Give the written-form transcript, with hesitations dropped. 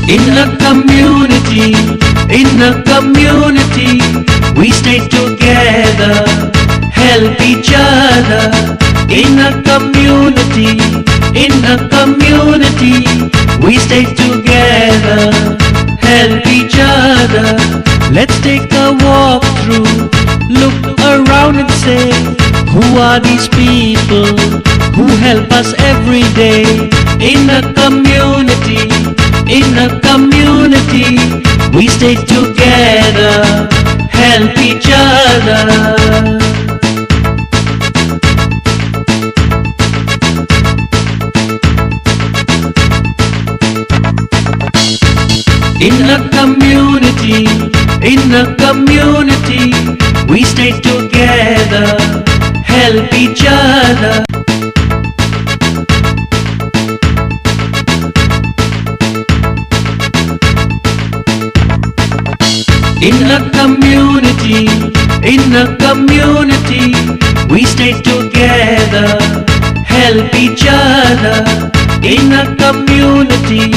In a community, we stay together, help each other. In a community, we stay together, help each other. Let's take a walk through, look around and say, who are these people who help us every day? In a community, we stay together, help each other. In a community, we stay together, help each other. In a community, we stay together, help each other. In a community.